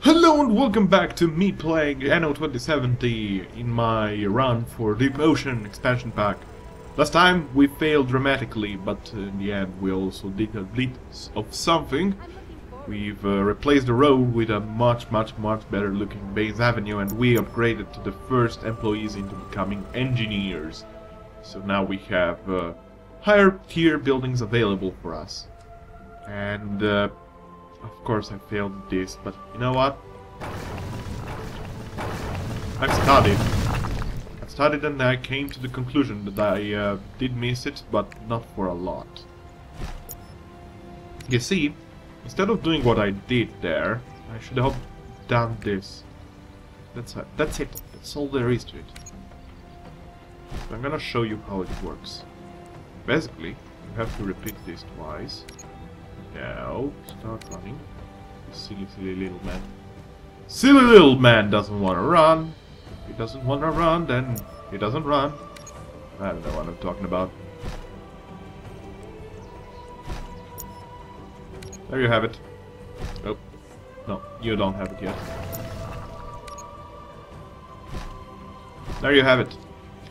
Hello and welcome back to me playing Anno 2070 in my run for Deep Ocean expansion pack. Last time we failed dramatically, but in the end we also did a blitz of something. We've replaced the road with a much better looking base avenue, and we upgraded to the first employees into becoming engineers. So now we have higher tier buildings available for us. And of course I failed this, but you know what? I've studied and I came to the conclusion that I did miss it, but not for a lot. You see, instead of doing what I did there, I should have done this. That's it. That's all there is to it. So I'm gonna show you how it works. Basically, you have to repeat this twice. Now, start running. Silly little man. Silly little man doesn't want to run. If he doesn't want to run, then he doesn't run. I don't know what I'm talking about. There you have it. Oh, no, you don't have it yet. There you have it.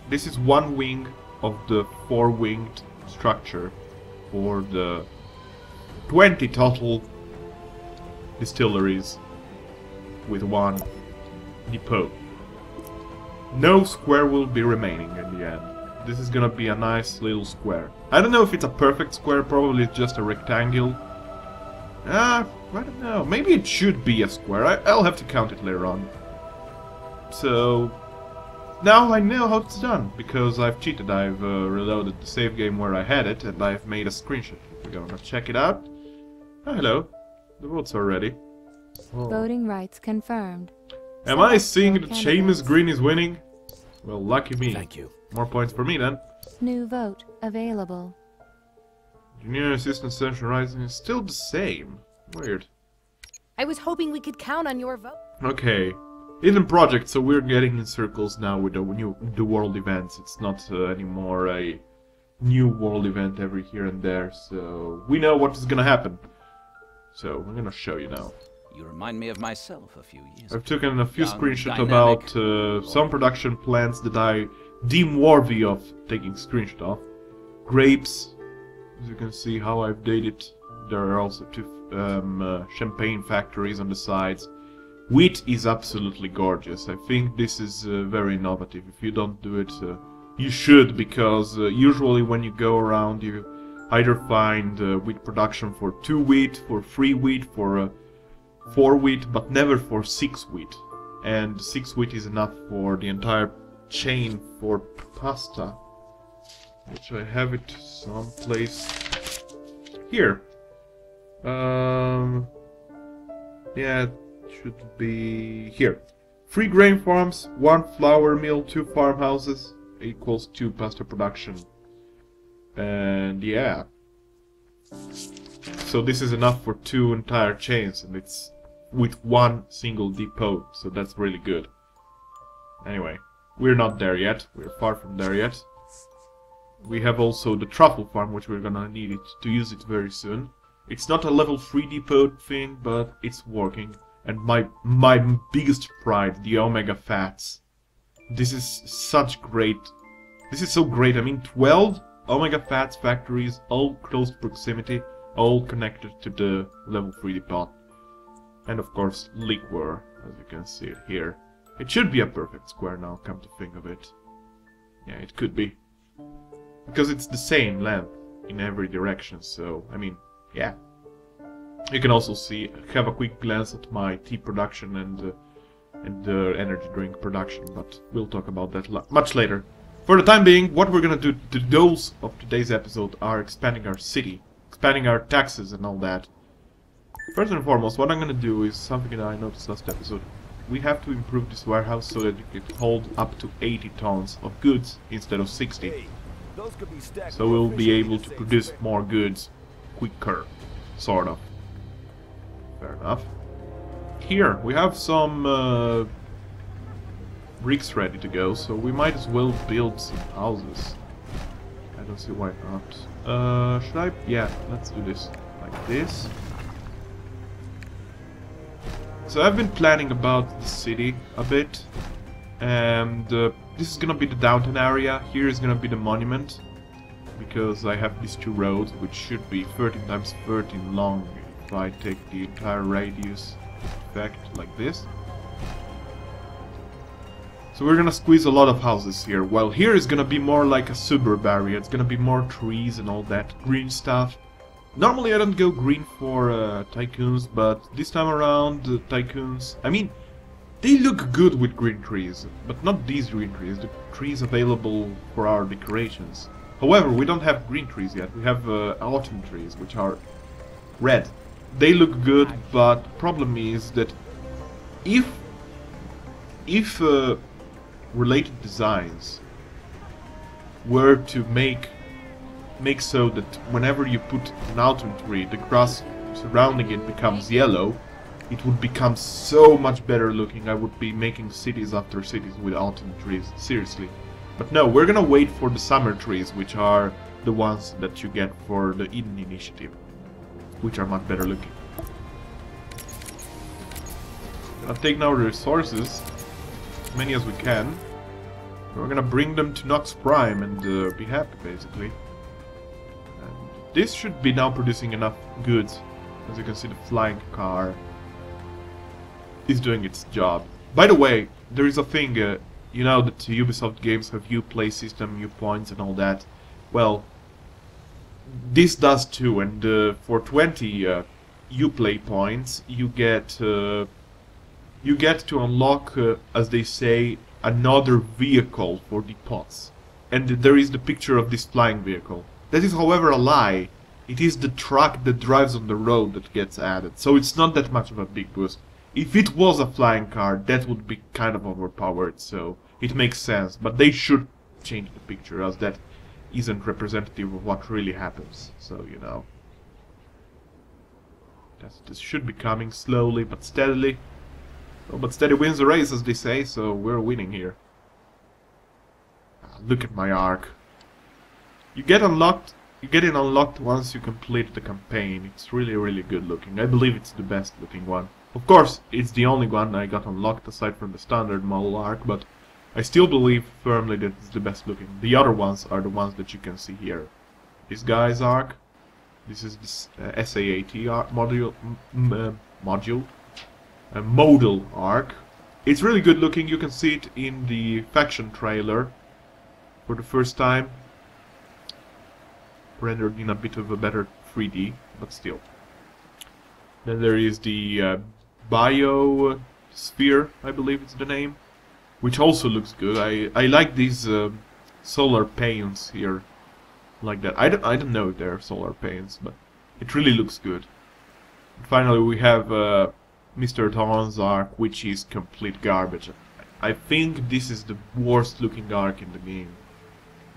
This is one wing of the four-winged structure for the 20 total distilleries with one depot. No square will be remaining in the end. This is gonna be a nice little square. I don't know if it's a perfect square, probably it's just a rectangle. I don't know. Maybe it should be a square. I'll have to count it later on. So now I know how it's done, because I've cheated. I've reloaded the save game where I had it, and I've made a screenshot. We're gonna check it out. Oh, hello. The votes are ready. Oh. Voting rights confirmed. Am I seeing that Seamus Green is winning? Well, lucky me. Thank you. More points for me then. New vote available. Engineer Assistant Central Rising is still the same. Weird. I was hoping we could count on your vote. Okay. Hidden project, so we're getting in circles now with the world events. It's not anymore a new world event every here and there, so we know what is gonna happen. So I'm gonna show you now. You remind me of myself a few years I've taken a few Young, screenshots dynamic, about some production plants that I deem worthy of taking screenshot of. Grapes, as you can see how I've dated. There are also two champagne factories on the sides. Wheat is absolutely gorgeous. I think this is very innovative. If you don't do it, you should, because usually when you go around you either find wheat production for 2 wheat, for 3 wheat, for 4 wheat, but never for 6 wheat. And 6 wheat is enough for the entire chain for pasta. Which I have it someplace here. Yeah, it should be here. 3 grain farms, 1 flour mill, 2 farmhouses equals 2 pasta production. And yeah. So this is enough for 2 entire chains, and it's with 1 single depot, so that's really good. Anyway, we're not there yet. We're far from there yet. We have also the truffle farm, which we're gonna need it to use it very soon. It's not a level 3 depot thing, but it's working. And my biggest pride, the omega fats. This is such great. This is so great. I mean, 12 omega fats factories, all close proximity, all connected to the level 3 depot. And of course, liquor, as you can see it here. It should be a perfect square now, come to think of it. Yeah, it could be. Because it's the same length in every direction, so, I mean, yeah. You can also have a quick glance at my tea production and the energy drink production, but we'll talk about that much later. For the time being, what we're gonna do, the goals of today's episode are expanding our city, expanding our taxes and all that. First and foremost, what I'm gonna do is something that I noticed last episode. We have to improve this warehouse so that it can hold up to 80 tons of goods instead of 60. So we'll be able to produce more goods quicker, sort of. Fair enough. Here, we have some bricks ready to go, so we might as well build some houses. I don't see why not. Should I? Yeah, let's do this. Like this. So I've been planning about the city a bit, and this is gonna be the downtown area. Here is gonna be the monument, because I have these two roads, which should be 13 times 13 long if I take the entire radius effect like this. So we're gonna squeeze a lot of houses here. Well, here is gonna be more like a suburb area. It's gonna be more trees and all that green stuff. Normally I don't go green for tycoons, but this time around tycoons, I mean, they look good with green trees, but not these green trees, the trees available for our decorations. However, we don't have green trees yet, we have autumn trees, which are red. They look good, but the problem is that if related designs were to make so that whenever you put an autumn tree, the grass surrounding it becomes yellow, it would become so much better looking. I would be making cities after cities with autumn trees, seriously. But no, we're gonna wait for the summer trees, which are the ones that you get for the Eden initiative, which are much better looking. Gonna take now the resources, as many as we can. We're gonna bring them to Nox Prime and be happy, basically. And this should be now producing enough goods. As you can see, the flying car is doing its job. By the way, there is a thing, you know that Ubisoft games have Uplay system, Upoints and all that. Well, this does too, and for 20 Uplay points, you get to unlock, as they say, another vehicle for the pots. And there is the picture of this flying vehicle. That is, however, a lie. It is the truck that drives on the road that gets added, so it's not that much of a big boost. If it was a flying car, that would be kind of overpowered, so it makes sense. But they should change the picture, as that isn't representative of what really happens. So, you know. This should be coming slowly but steadily. Oh, but steady wins the race, as they say, so we're winning here. Look at my arc. You get it unlocked once you complete the campaign. It's really, really good looking. I believe it's the best looking one. Of course, it's the only one I got unlocked aside from the standard model arc, but I still believe firmly that it's the best looking. The other ones are the ones that you can see here. This guy's arc. This is this SAAT arc modal arc. It's really good looking. You can see it in the faction trailer for the first time, rendered in a bit of a better 3D, but still. Then there is the biosphere, I believe it's the name, which also looks good. I like these solar paints here, like that. I don't know if they're solar paints, but it really looks good. And finally, we have Mr. Thorn's arc, which is complete garbage. I think this is the worst looking arc in the game,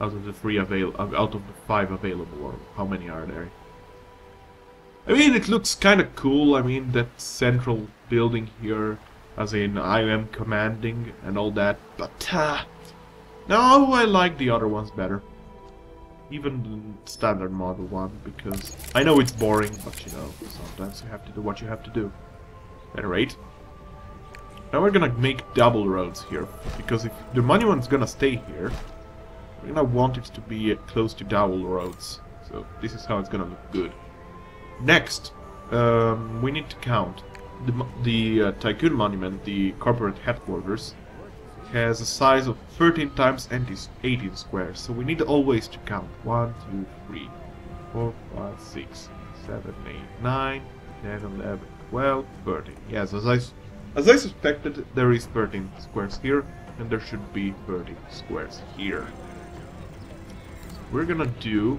out of the 5 available, or how many are there? I mean, it looks kind of cool. I mean, that central building here, as in I am commanding and all that. But no, I like the other ones better. Even the standard model one, because I know it's boring, but you know, sometimes you have to do what you have to do. At any rate, now we're gonna make double roads here, because if the monument's gonna stay here, we're gonna want it to be close to double roads. So this is how it's gonna look good. Next, we need to count. The Tycoon Monument, the corporate headquarters, has a size of 13 times 18 squares, so we need always to count 1, 2, 3, 4, 5, 6, 7, 8, 9, 10, 11, 12, 13. Yes, as I suspected, there is 13 squares here, and there should be 13 squares here. So we're gonna do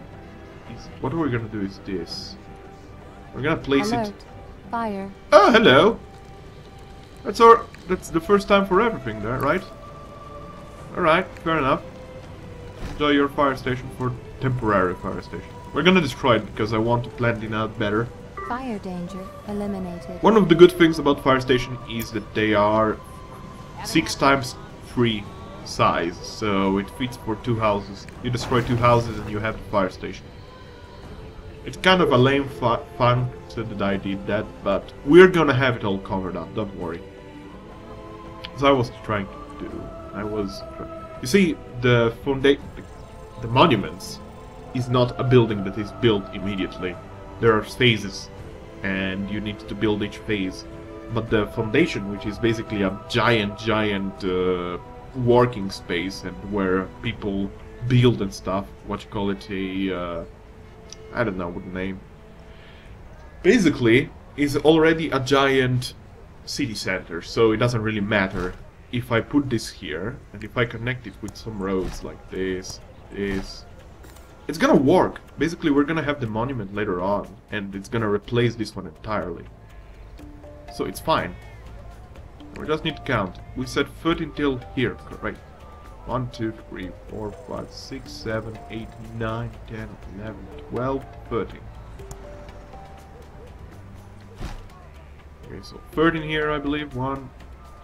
is, what we're gonna do is this. We're gonna place Alert. it. Fire. Oh, hello. That's the first time for everything there, right? Alright, fair enough. Enjoy your fire station for temporary fire station. We're gonna destroy it because I want to plan it out better. Fire danger eliminated. One of the good things about fire station is that they are 6 times 3 size, so it fits for 2 houses. You destroy 2 houses and you have a fire station. It's kind of a lame fun so that I did that, but we're gonna have it all covered up, don't worry. As I was trying to do, you see, the monuments is not a building that is built immediately. There are phases, and you need to build each phase. But the foundation, which is basically a giant working space and where people build and stuff, what you call it, I don't know what the name. Basically, is already a giant city center, so it doesn't really matter if I put this here and if I connect it with some roads like this, it's gonna work. Basically, we're gonna have the monument later on, and it's gonna replace this one entirely. So it's fine. We just need to count. We said 13 till here, correct? 1, 2, 3, 4, 5, 6, 7, 8, 9, 10, 11, 12, 13. Okay, so 13 here, I believe. 1,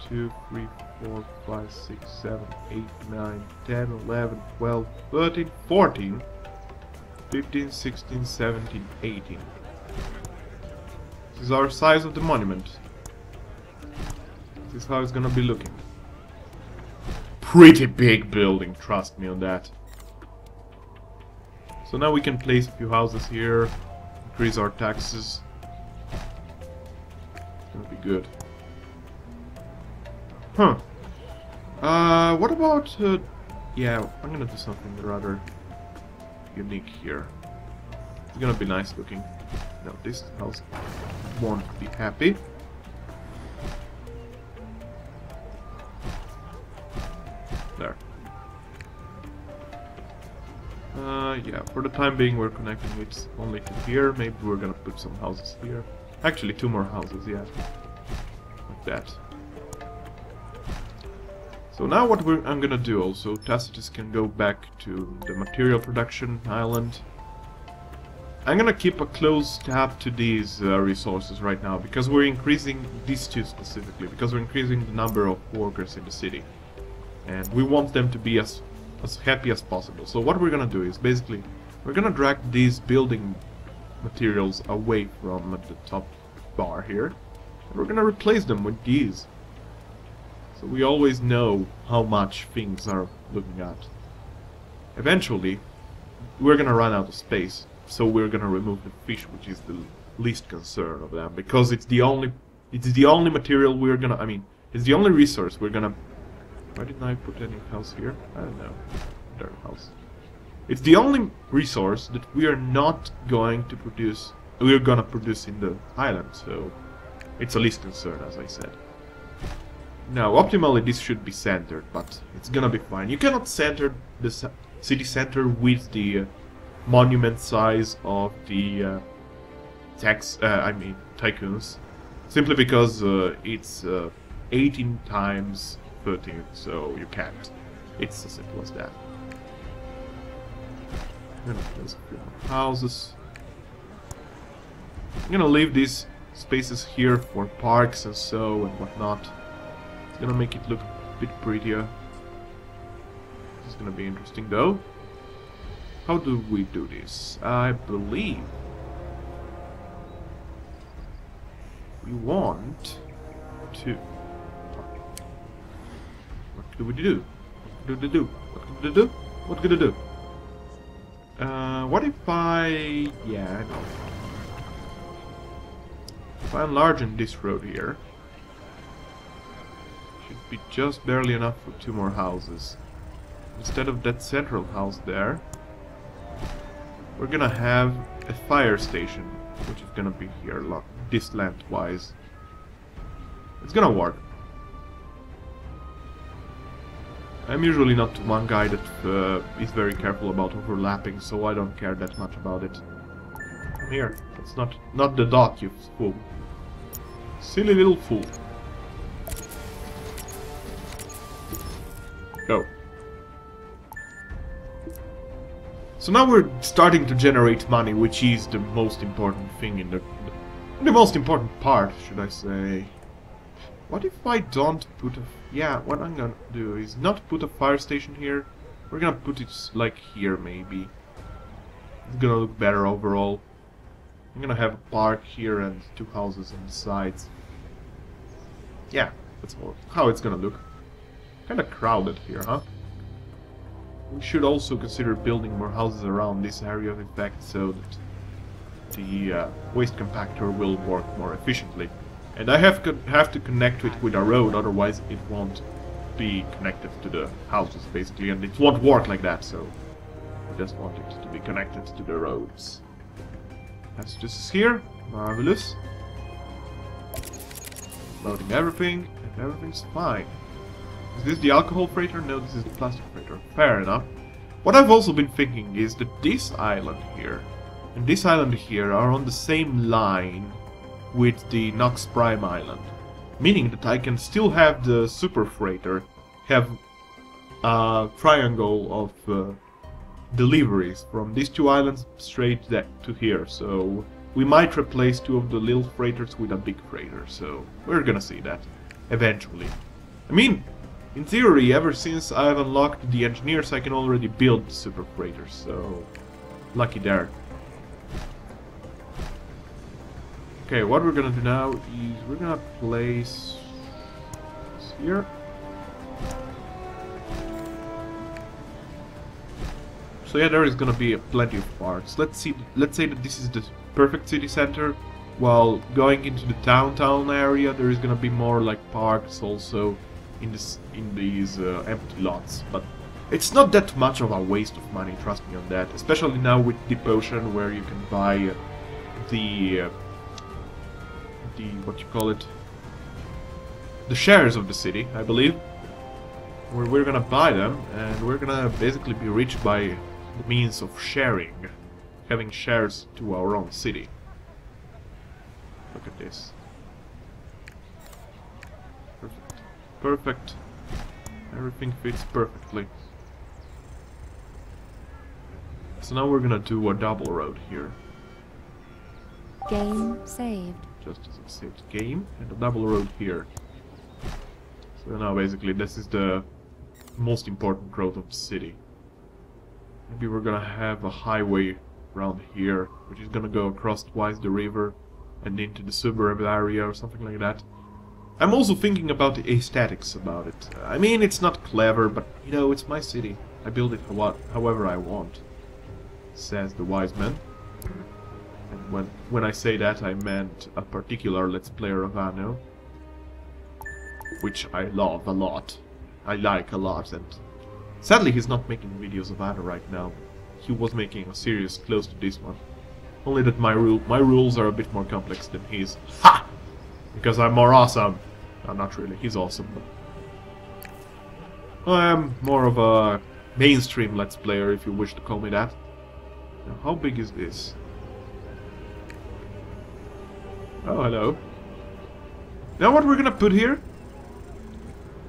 2, 3, 4, 5, 6, 7, 8, 9, 10, 11, 12, 13, 14, 15, 16, 17, 18. This is our size of the monument. This is how it's gonna be looking. Pretty big building, trust me on that. So now we can place a few houses here, increase our taxes. It's gonna be good. Huh. What about... yeah, I'm gonna do something rather unique here. It's gonna be nice looking. No, this house won't be happy. There. Yeah, for the time being we're connecting it only to here. Maybe we're gonna put some houses here. Actually, 2 more houses, yeah. Like that. So now what I'm gonna do also, Tacitus can go back to the material production island. I'm gonna keep a close tab to these resources right now, because we're increasing these 2 specifically, because we're increasing the number of workers in the city. And we want them to be as happy as possible. So what we're gonna do is basically we're gonna drag these building materials away from the top bar here, and we're gonna replace them with these. So we always know how much things are looking at. Eventually, we're gonna run out of space, so we're gonna remove the fish, which is the least concern of them, because it's the only material we're gonna. I mean, it's the only resource we're gonna. Why didn't I put any house here? I don't know. There, house. It's the only resource that we are not going to produce. We're gonna produce in the island, so it's a least concern, as I said. Now, optimally, this should be centered, but it's gonna be fine. You cannot center the city center with the monument size of the tycoons, simply because it's 18 times 13, so you can't. It's as simple as that. I'm gonna place a few more houses. I'm gonna leave these spaces here for parks and so and whatnot. It's gonna make it look a bit prettier. This is gonna be interesting though. How do we do this? I believe we want to... What do we do? What do they do? What do they do? What could I do? What if I... yeah, I know. If I enlarge this road here, should be just barely enough for 2 more houses. Instead of that central house there, we're gonna have a fire station, which is gonna be here, this land-wise. It's gonna work. I'm usually not one guy that is very careful about overlapping, so I don't care that much about it. Come here. It's not the dock, you fool. Silly little fool. Go. So now we're starting to generate money, which is the most important thing in the most important part, should I say. What if I don't put a... yeah, what I'm gonna do is not put a fire station here. We're gonna put it like here, maybe. It's gonna look better overall. I'm gonna have a park here and 2 houses on the sides. Yeah, that's how it's gonna look. Kinda crowded here, huh? We should also consider building more houses around this area of effect so that the waste compactor will work more efficiently. And I have to connect it with a road, otherwise it won't be connected to the houses basically, and it won't work like that, so I just want it to be connected to the roads. That's just here. Marvelous. Loading everything, and everything's fine. Is this the alcohol freighter? No, this is the plastic freighter. Fair enough. What I've also been thinking is that this island here and this island here are on the same line with the Nox Prime Island. Meaning that I can still have the super freighter have a triangle of deliveries from these 2 islands straight to here. So we might replace 2 of the little freighters with a big freighter. So we're gonna see that eventually. I mean, in theory, ever since I've unlocked the engineers, I can already build super freighters. So lucky there. Okay, what we're gonna do now is we're gonna place this here. So yeah, there is gonna be plenty of parks. Let's say that this is the perfect city center. While going into the downtown area, there is gonna be more like parks also in these empty lots. But it's not that much of a waste of money, trust me on that. Especially now with Deep Ocean, where you can buy the what you call it, the shares of the city, I believe. Where we're gonna buy them, and we're gonna basically be rich by the means of sharing, having shares to our own city. Look at this. Perfect. Perfect. Everything fits perfectly. So now we're gonna do a double road here. Game saved. Just as a saved game, and a double road here. So now basically this is the most important road of the city. Maybe we're gonna have a highway around here, which is gonna go across twice the river and into the suburb area or something like that. I'm also thinking about the aesthetics about it. I mean, it's not clever, but you know, it's my city. I build it however I want, says the wise man. And when I say that, I meant a particular Let's Player of Anno, which I love a lot. I like a lot, and sadly he's not making videos of Anno right now. He was making a series close to this one. Only that my rules are a bit more complex than his. Ha! Because I'm more awesome. No, not really, he's awesome, but I'm more of a mainstream Let's Player, if you wish to call me that. Now, how big is this? Oh, hello. Now what we're gonna put here?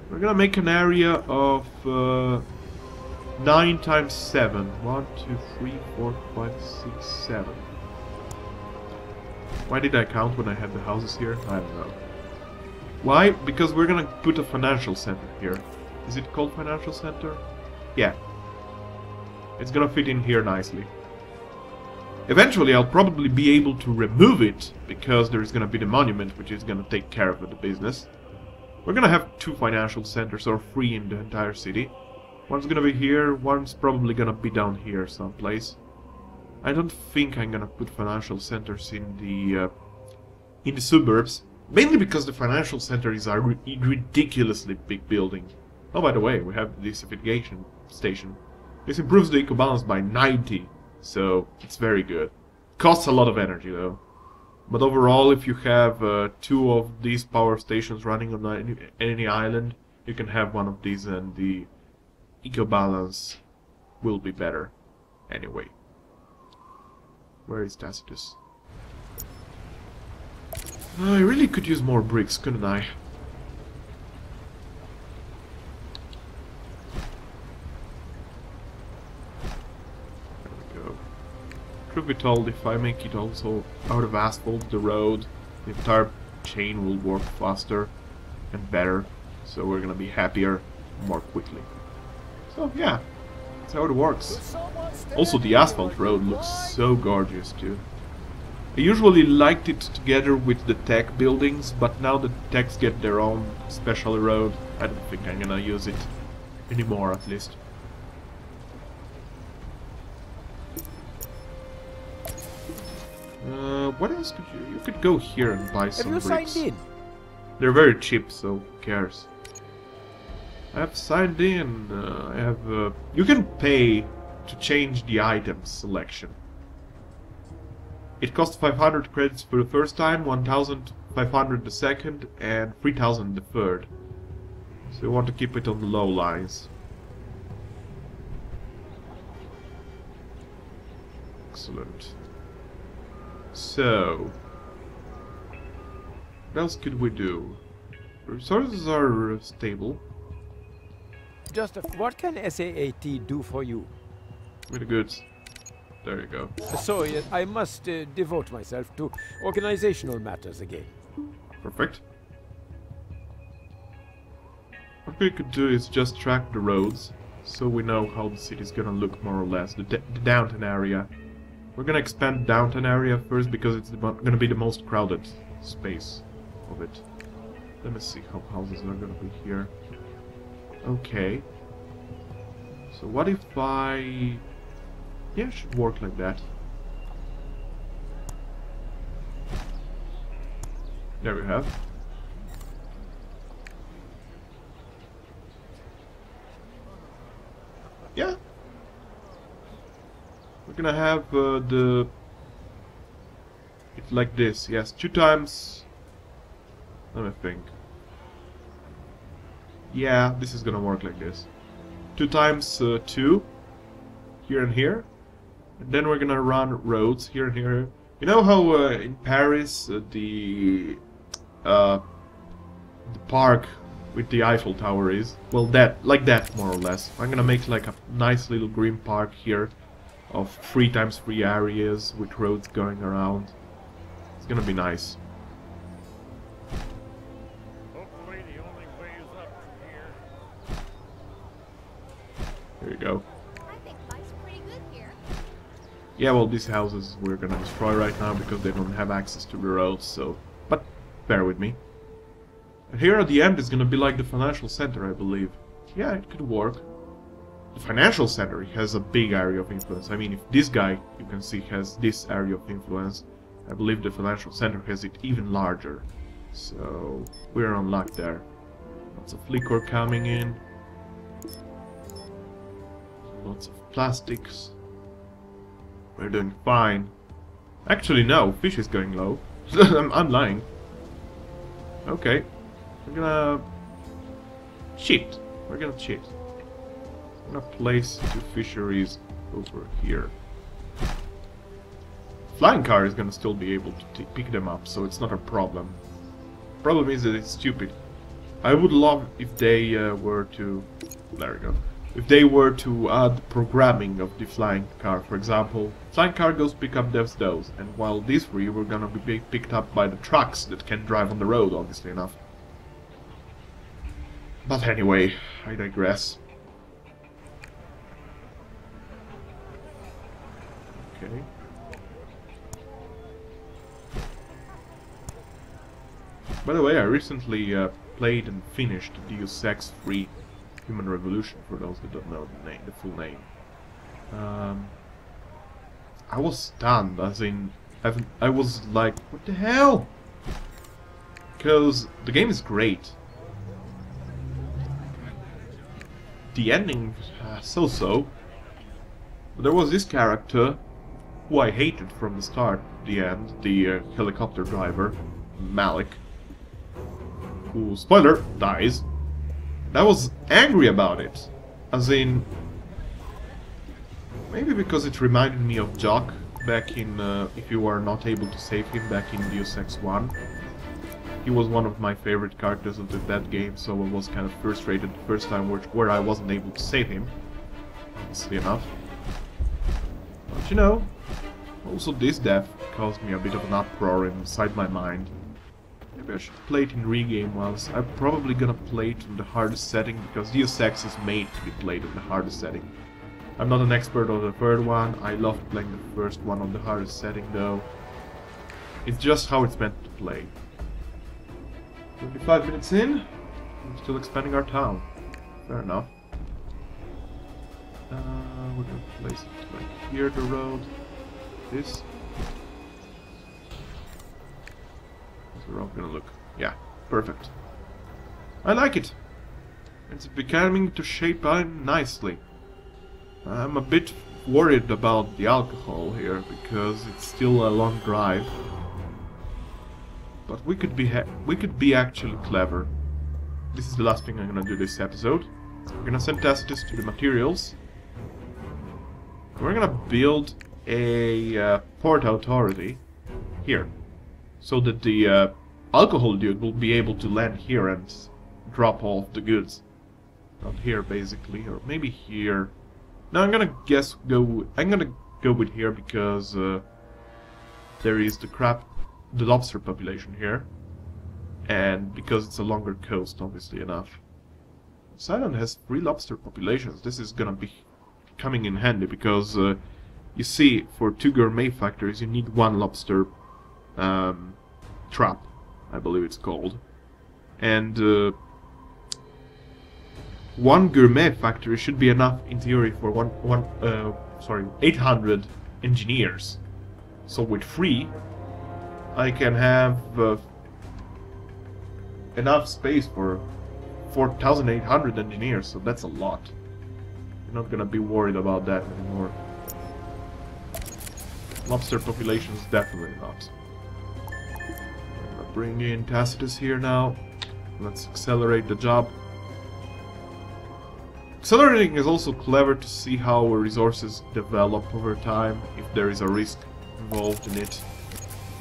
We're gonna make an area of 9 times 7. 1, 2, 3, 4, 5, 6, 7. Why did I count when I had the houses here? I don't know. Why? Because we're gonna put a financial center here. Is it called financial center? Yeah. It's gonna fit in here nicely. Eventually I'll probably be able to remove it, because there's gonna be the monument which is gonna take care of the business. We're gonna have 2 financial centers, or 3 in the entire city. One's gonna be here, one's probably gonna be down here someplace. I don't think I'm gonna put financial centers in the suburbs, mainly because the financial center is a ridiculously big building. Oh, by the way, we have the desacidification station. This improves the eco balance by 90. So, it's very good. Costs a lot of energy though. But overall, if you have 2 of these power stations running on any island, you can have one of these and the eco balance will be better. Anyway. Where is Tacitus? I really could use more bricks, couldn't I? Truth be told, if I make it also out of asphalt, the road, the entire chain will work faster and better, so we're gonna be happier more quickly. So yeah, that's how it works. Also the asphalt road looks so gorgeous too. I usually liked it together with the tech buildings, but now the techs get their own special road. I don't think I'm gonna use it anymore, at least. What else could you... You could go here and buy some bricks. Have you signed in? They're very cheap, so who cares? I have signed in. I have... you can pay to change the item selection. It costs 500 credits for the first time, 1,500 the second, and 3,000 the third. So you want to keep it on the low lines. Excellent. So... what else could we do? Resources are stable. What can SAAT do for you? Really good. There you go. Sorry, I must devote myself to organizational matters again. Perfect. What we could do is just track the roads, so we know how the city's gonna look more or less. The downtown area. We're gonna expand downtown area first because it's gonna be the most crowded space of it. Let me see how houses are gonna be here. Okay. So what if I... yeah, it should work like that. There we have. Yeah. We're gonna have it's like this. Yes, 2 times. Let me think. Yeah, this is gonna work like this. 2 times 2. Here and here. And then we're gonna run roads here and here. You know how in Paris the park with the Eiffel Tower is? Well, like that more or less. I'm gonna make like a nice little green park here of 3 times 3 areas with roads going around. It's gonna be nice. Hopefully the only way is up from here. There you go. I think life's pretty good here. Yeah, well, these houses we're gonna destroy right now because they don't have access to the roads, so... but bear with me. And here at the end is gonna be like the financial center, I believe. Yeah, it could work. The financial center has a big area of influence. I mean, if this guy, you can see, has this area of influence, I believe the financial center has it even larger. So, we're on luck there. Lots of liquor coming in. Lots of plastics. We're doing fine. Actually, no, fish is going low. I'm lying. Okay. We're gonna... cheat. We're gonna cheat. I'm gonna place 2 fisheries over here. Flying car is gonna still be able to pick them up, so it's not a problem. Problem is that it's stupid. I would love if they were to... there we go. If they were to add programming of the flying car. For example, flying car goes pick up those, and while these 3 were gonna be picked up by the trucks that can drive on the road, obviously enough. But anyway, I digress. Okay. By the way, I recently played and finished Deus Ex 3 Human Revolution, for those that don't know the full name. I was stunned, as in, I was like, what the hell? Because the game is great. The ending, so-so. But there was this character, who I hated from the start, the end, the helicopter driver, Malik, who, spoiler, dies. I was angry about it, as in, maybe because it reminded me of Jock back in, if you were not able to save him back in Deus Ex 1. He was one of my favorite characters of that game, so I was kind of frustrated the first time where I wasn't able to save him, honestly enough. But you know, also this death caused me a bit of an uproar inside my mind. Maybe I should play it in regame once. I'm probably gonna play it in the hardest setting, because Deus Ex is made to be played in the hardest setting. I'm not an expert on the third one. I loved playing the first one on the hardest setting though. It's just how it's meant to play. 25 minutes in, we're still expanding our town. Fair enough. We're gonna place it like here, the road. This. How's the road gonna look? Yeah, perfect. I like it. It's becoming to shape in nicely. I'm a bit worried about the alcohol here because it's still a long drive. But we could be actually clever. This is the last thing I'm gonna do this episode. We're gonna send Tacitus to the materials. We're gonna build a port authority here, so that the alcohol dude will be able to land here and drop off the goods. Not here, basically, or maybe here. No, I'm gonna go with here because there is the lobster population here, and because it's a longer coast, obviously enough. This island has 3 lobster populations. This is gonna be coming in handy because you see, for 2 gourmet factories, you need 1 lobster trap, I believe it's called, and 1 gourmet factory should be enough in theory for 800 engineers. So with 3, I can have enough space for 4,800 engineers, so that's a lot. You're not gonna be worried about that anymore. Lobster populations, definitely not. I'm gonna bring in Tacitus here now. Let's accelerate the job. Accelerating is also clever to see how resources develop over time, if there is a risk involved in it.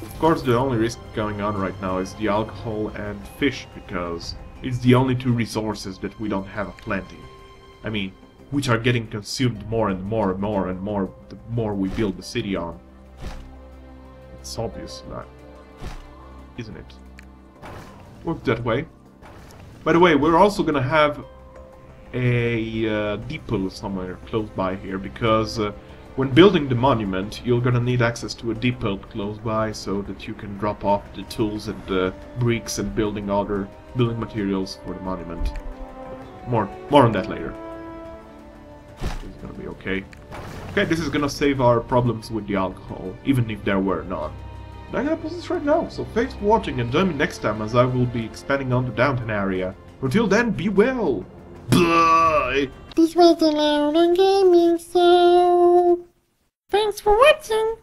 Of course, the only risk going on right now is the alcohol and fish, because it's the only 2 resources that we don't have plenty. I mean, which are getting consumed more and more and more and more the more we build the city on. It's obvious, isn't it? Work that way. By the way, we're also gonna have a depot somewhere close by here, because when building the monument, you're gonna need access to a depot close by so that you can drop off the tools and the bricks and building materials for the monument. More on that later. This is gonna be okay. Okay, this is gonna save our problems with the alcohol, even if there were none. But I'm gonna pause this right now, so thanks for watching and join me next time as I will be expanding on the downtown area. Until then, be well! Bye! This was the Loud on Gaming, so thanks for watching.